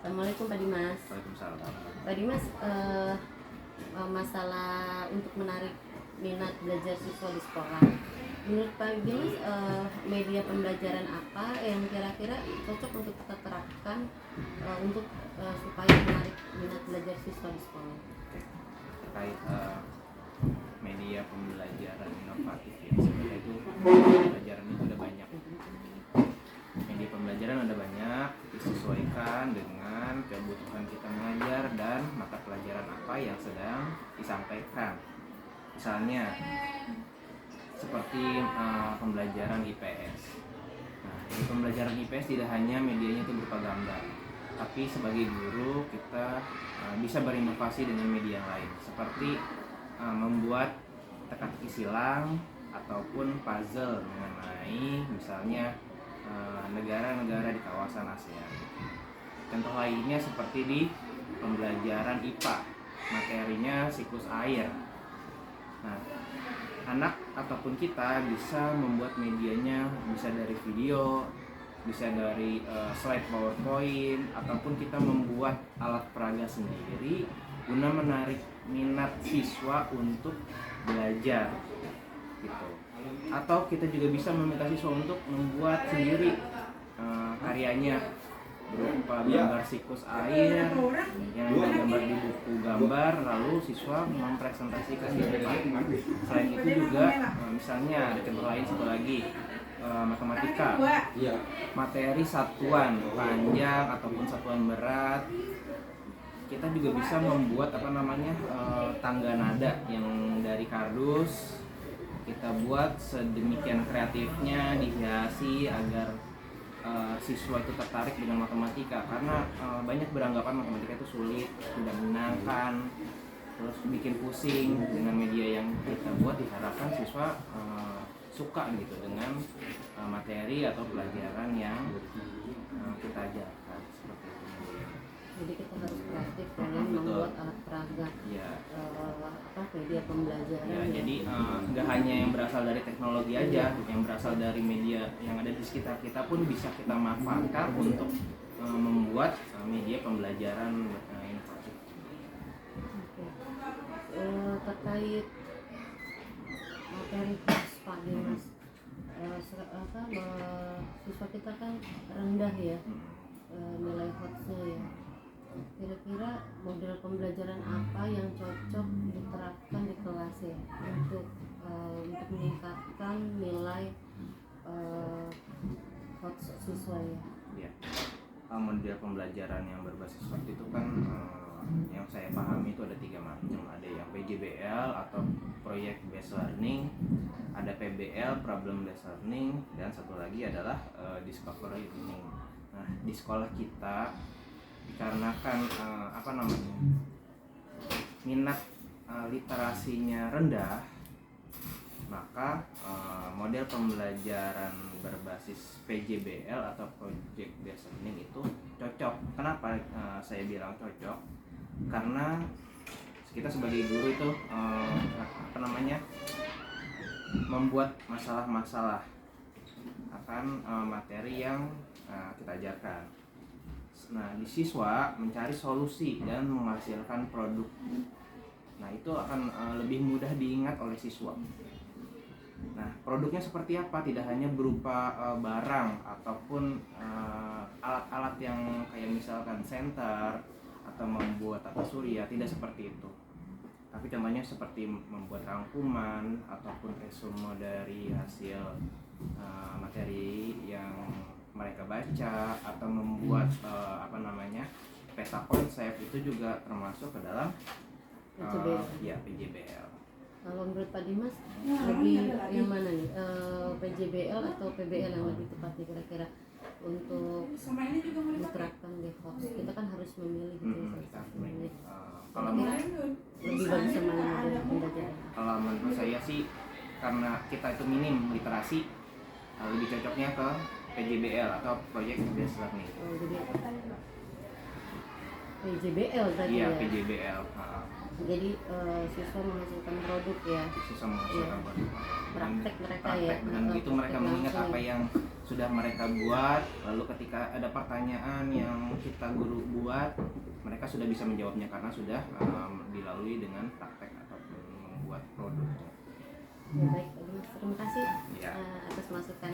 Assalamualaikum Pak Dimas. Waalaikumsalam. Pak Dimas, masalah untuk menarik minat belajar siswa di sekolah. Menurut Pak Dimas, media pembelajaran apa yang kira-kira cocok untuk kita terapkan untuk supaya menarik minat belajar siswa di sekolah? Oke. Terkait media pembelajaran inovatif ya, sebenarnya itu pembelajaran itu ada banyak. Media pembelajaran ada banyak, disesuaikan dengan kebutuhan kita mengajar dan mata pelajaran apa yang sedang disampaikan. Misalnya seperti pembelajaran IPS. Nah, di pembelajaran IPS tidak hanya medianya itu berupa gambar, tapi sebagai guru kita bisa berinovasi dengan media yang lain, seperti membuat teka-teki silang ataupun puzzle mengenai misalnya negara-negara di kawasan ASEAN. Contoh lainnya seperti di pembelajaran IPA, materinya siklus air. Nah, anak ataupun kita bisa membuat medianya bisa dari video, bisa dari slide PowerPoint, ataupun kita membuat alat peraga sendiri guna menarik minat siswa untuk belajar gitu. Atau kita juga bisa meminta siswa untuk membuat sendiri karyanya berupa gambar siklus air yang digambar di buku gambar, lalu siswa mempresentasikan di depan. Selain itu juga misalnya ada contoh lain satu lagi, matematika, materi satuan panjang ataupun satuan berat. Kita juga bisa membuat tangga nada yang dari kardus. Kita buat sedemikian kreatifnya, dihiasi agar siswa itu tertarik dengan matematika, karena banyak beranggapan matematika itu sulit, tidak menyenangkan, terus bikin pusing. Dengan media yang kita buat diharapkan siswa suka gitu dengan materi atau pelajaran yang kita ajarkan, seperti itu. Jadi kita harus kreatif dalam membuat alat peraga, media pembelajaran. Ya, jadi nggak hanya yang berasal dari teknologi aja, yang berasal dari media yang ada di sekitar kita pun bisa kita manfaatkan untuk membuat media pembelajaran inovatif. Terkait materi Pak Dimas, siswa kita kan rendah ya, nilai HOTS-nya ya. Kira-kira model pembelajaran apa yang cocok diterapkan di kelas ya untuk meningkatkan nilai HOTS siswa ya? Ya. Model pembelajaran yang berbasis seperti itu kan yang saya pahami itu ada 3 macam. Ada yang PJBL atau Project Based Learning, ada PBL Problem Based Learning, dan satu lagi adalah Discovery Learning. Nah, di sekolah kita dikarenakan minat literasinya rendah, maka model pembelajaran berbasis PJBL atau Project Based Learning itu cocok. Kenapa saya bilang cocok? Karena kita sebagai guru itu membuat masalah-masalah akan materi yang kita ajarkan. Nah, di siswa mencari solusi dan menghasilkan produk. Nah, itu akan lebih mudah diingat oleh siswa. Nah, produknya seperti apa? Tidak hanya berupa barang ataupun alat-alat yang kayak misalkan senter atau membuat tata surya, tidak seperti itu. Tapi contohnya seperti membuat rangkuman ataupun resume dari hasil materi yang mereka baca, atau membuat peta konsep, itu juga termasuk ke dalam PJBL. Kalau menurut Pak Dimas, lebih yang mana nih, PJBL atau PBL yang lebih tepatnya kira-kira untuk diterapkan di HOTS? Kita kan harus memilih gitu. Kalau lebih bagus sama model pembelajaran. Kalau menurut saya sih, karena kita itu minim literasi, lebih cocoknya ke PJBL atau Project Based Learning. Jadi PJBL tadi ya? Iya, PJBL. Jadi siswa menghasilkan produk ya. Siswa menghasilkan produk. Praktek mereka praktek, ya. dengan begitu mereka mengingat apa yang sudah mereka buat, lalu ketika ada pertanyaan yang kita guru buat, mereka sudah bisa menjawabnya karena sudah dilalui dengan praktek ataupun membuat produk. Ya baik Pak Dimas, terima kasih Ya. atas masukan